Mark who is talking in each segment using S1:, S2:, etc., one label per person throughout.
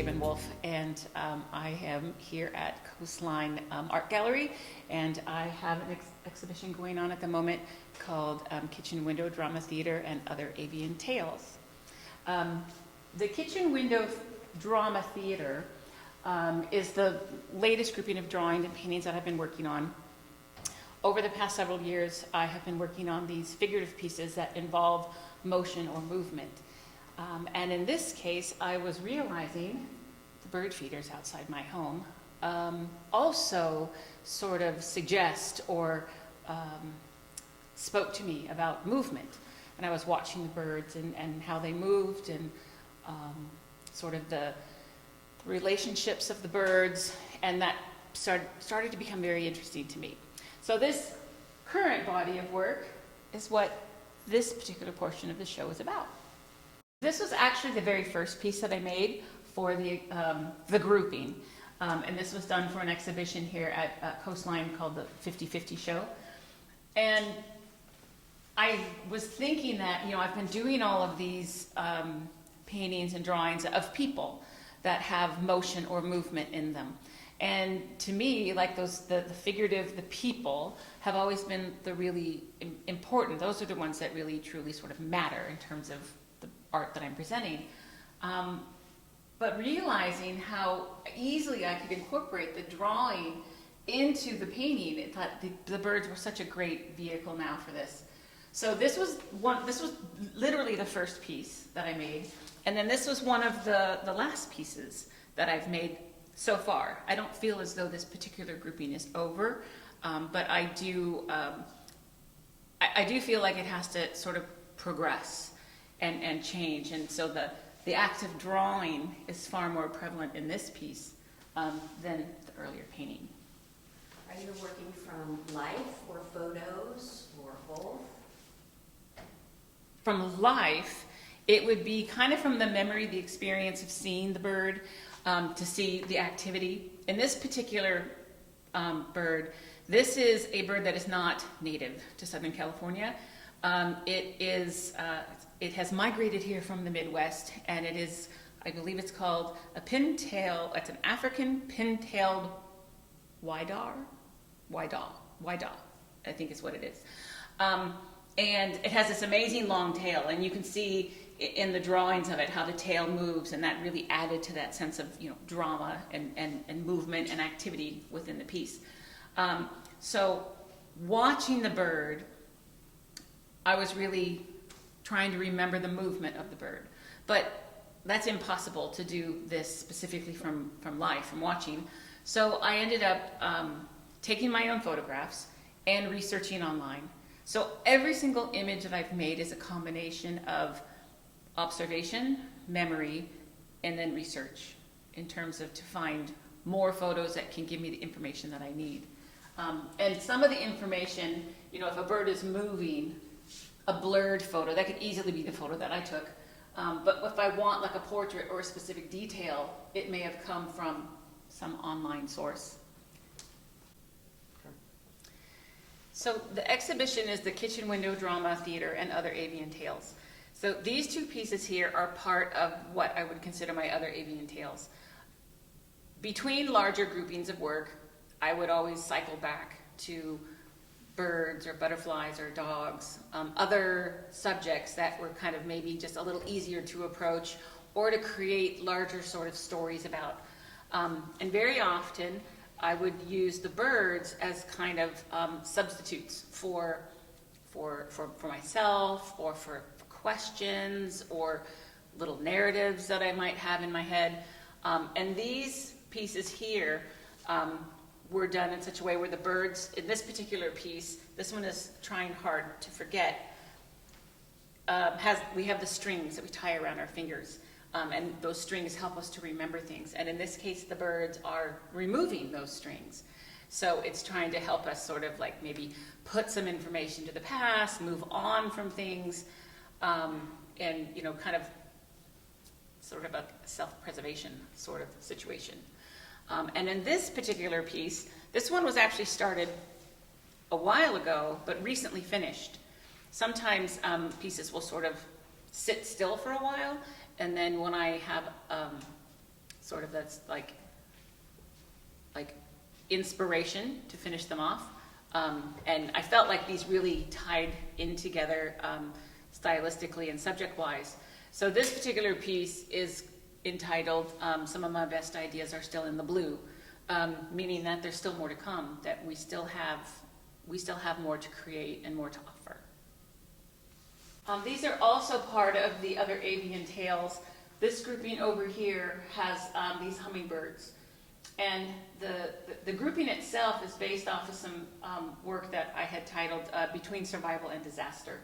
S1: Sabine Wolf, and I am here at Coastline Art Gallery, and I have an exhibition going on at the moment called Kitchen Window Drama Theater and Other Avian Tales. The Kitchen Window Drama Theater is the latest grouping of drawings and paintings that I've been working on. Over the past several years, I have been working on these figurative pieces that involve motion or movement. And in this case, I was realizing the bird feeders outside my home also sort of suggest or spoke to me about movement. And I was watching the birds and how they moved and sort of the relationships of the birds, and that started to become very interesting to me. So this current body of work is what this particular portion of the show is about. This was actually the very first piece that I made for the grouping. And this was done for an exhibition here at Coastline called the 50/50 Show. And I was thinking that, I've been doing all of these paintings and drawings of people that have motion or movement in them. And to me, like the figurative, the people have always been the really important. Those are the ones that really, truly sort of matter in terms of the art that I'm presenting. But realizing how easily I could incorporate the drawing into the painting, I thought the birds were such a great vehicle now for this. So this was literally the first piece that I made. And then this was one of the last pieces that I've made so far. I don't feel as though this particular grouping is over, but I do feel like it has to sort of progress and change. And so the act of drawing is far more prevalent in this piece than the earlier painting.
S2: Are you working from life or photos or both?
S1: From life, it would be kind of from the memory, the experience of seeing the bird, to see the activity. In this particular bird, this is a bird that is not native to Southern California. It has migrated here from the Midwest, and it is, I believe it's called a pintail. It's an African pin-tailed whydah, I think is what it is. And it has this amazing long tail, and you can see in the drawings of it how the tail moves, and that really added to that sense of drama and movement and activity within the piece. So watching the bird, I was really trying to remember the movement of the bird, but that's impossible to do this specifically from life, from watching. So I ended up taking my own photographs and researching online. So every single image that I've made is a combination of observation, memory, and then research in terms of to find more photos that can give me the information that I need. And some of the information, if a bird is moving, a blurred photo, that could easily be the photo that I took. But if I want like a portrait or a specific detail, it may have come from some online source. So the exhibition is the Kitchen Window Drama Theater and Other Avian Tales. So these two pieces here are part of what I would consider my other avian tales. Between larger groupings of work, I would always cycle back to birds or butterflies or dogs, other subjects that were kind of maybe just a little easier to approach or to create larger sort of stories about. And very often I would use the birds as kind of substitutes for myself or for questions or little narratives that I might have in my head. And these pieces here were done in such a way where the birds, in this particular piece, this one is trying hard to forget, we have the strings that we tie around our fingers. And those strings help us to remember things. And in this case, the birds are removing those strings. So it's trying to help us sort of like maybe put some information to the past, move on from things, and kind of sort of a self-preservation sort of situation. And in this particular piece, this one was actually started a while ago, but recently finished. Sometimes pieces will sort of sit still for a while, and then when I have sort of that's like inspiration to finish them off. And I felt like these really tied in together stylistically and subject-wise. So this particular piece is entitled, Some of My Best Ideas Are Still in the Blue, meaning that there's still more to come, that we still have more to create and more to offer. These are also part of the other avian tales. This grouping over here has these hummingbirds. And the grouping itself is based off of some work that I had titled Between Survival and Disaster.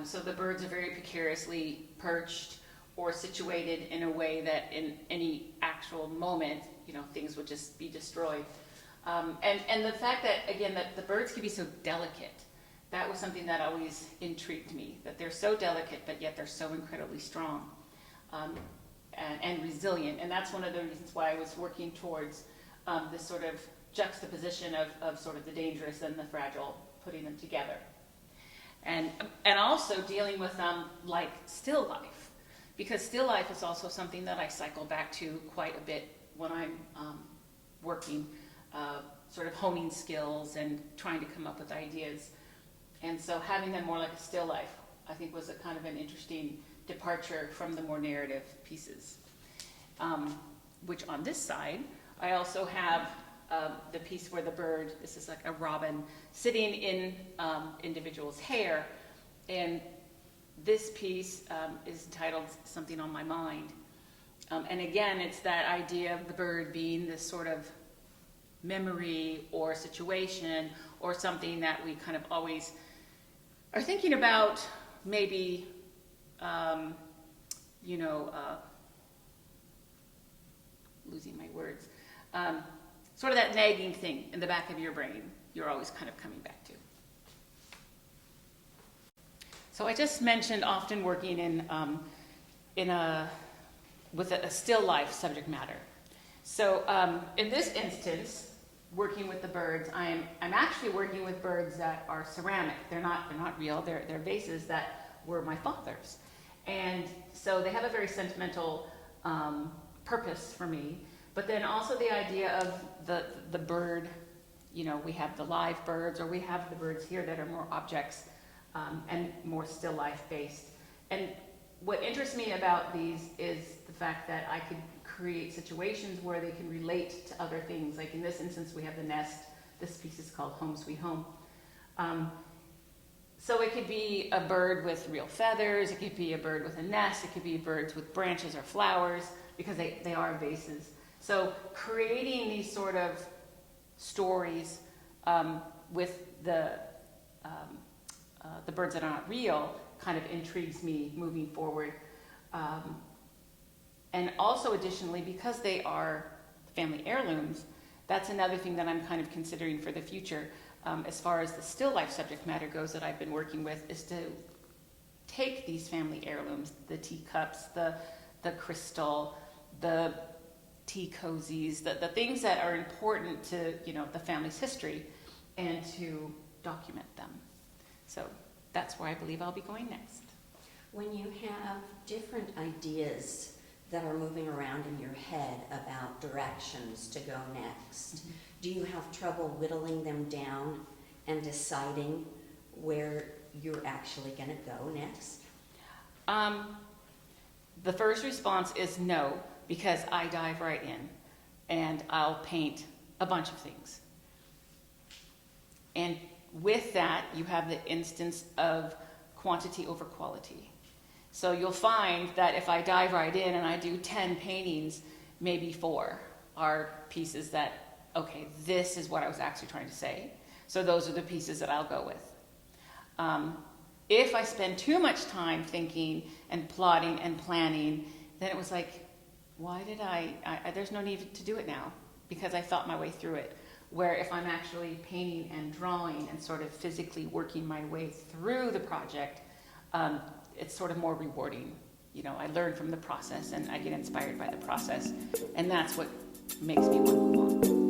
S1: So the birds are very precariously perched or situated in a way that in any actual moment, things would just be destroyed. And the fact that, again, that the birds can be so delicate, that was something that always intrigued me, that they're so delicate, but yet they're so incredibly strong and resilient. And that's one of the reasons why I was working towards this sort of juxtaposition of sort of the dangerous and the fragile, putting them together. And also dealing with like still life, because still life is also something that I cycle back to quite a bit when I'm working, sort of honing skills and trying to come up with ideas. And so having them more like a still life, I think, was a kind of an interesting departure from the more narrative pieces. Which on this side, I also have the piece where the bird, this is like a robin, sitting in individual's hair. And this piece is entitled Something on My Mind. And again, it's that idea of the bird being this sort of memory or situation or something that we kind of always are thinking about, maybe, losing my words, sort of that nagging thing in the back of your brain you're always kind of coming back to. So I just mentioned often working with a still life subject matter. So in this instance, working with the birds, I'm actually working with birds that are ceramic. They're not real. They're vases that were my father's, and so they have a very sentimental purpose for me. But then also the idea of the bird. We have the live birds, or we have the birds here that are more objects and more still life based. And what interests me about these is the fact that I could create situations where they can relate to other things. Like in this instance, we have the nest. This piece is called Home Sweet Home. So it could be a bird with real feathers. It could be a bird with a nest. It could be birds with branches or flowers, because they are vases. So creating these sort of stories with the birds that are not real kind of intrigues me moving forward. And also additionally, because they are family heirlooms, that's another thing that I'm kind of considering for the future, as far as the still life subject matter goes, that I've been working with, is to take these family heirlooms, the teacups, the crystal, the tea cozies, the things that are important to the family's history, and to document them. So that's where I believe I'll be going next.
S2: When you have different ideas that are moving around in your head about directions to go next, mm-hmm. do you have trouble whittling them down and deciding where you're actually going to go next?
S1: The first response is no, because I dive right in and I'll paint a bunch of things. And with that, you have the instance of quantity over quality. So you'll find that if I dive right in and I do 10 paintings, maybe 4 are pieces that, okay, this is what I was actually trying to say. So those are the pieces that I'll go with. If I spend too much time thinking and plotting and planning, then it was like, why did I there's no need to do it now, because I thought my way through it. Where if I'm actually painting and drawing and sort of physically working my way through the project, it's sort of more rewarding. I learn from the process and I get inspired by the process, and that's what makes me want to move on.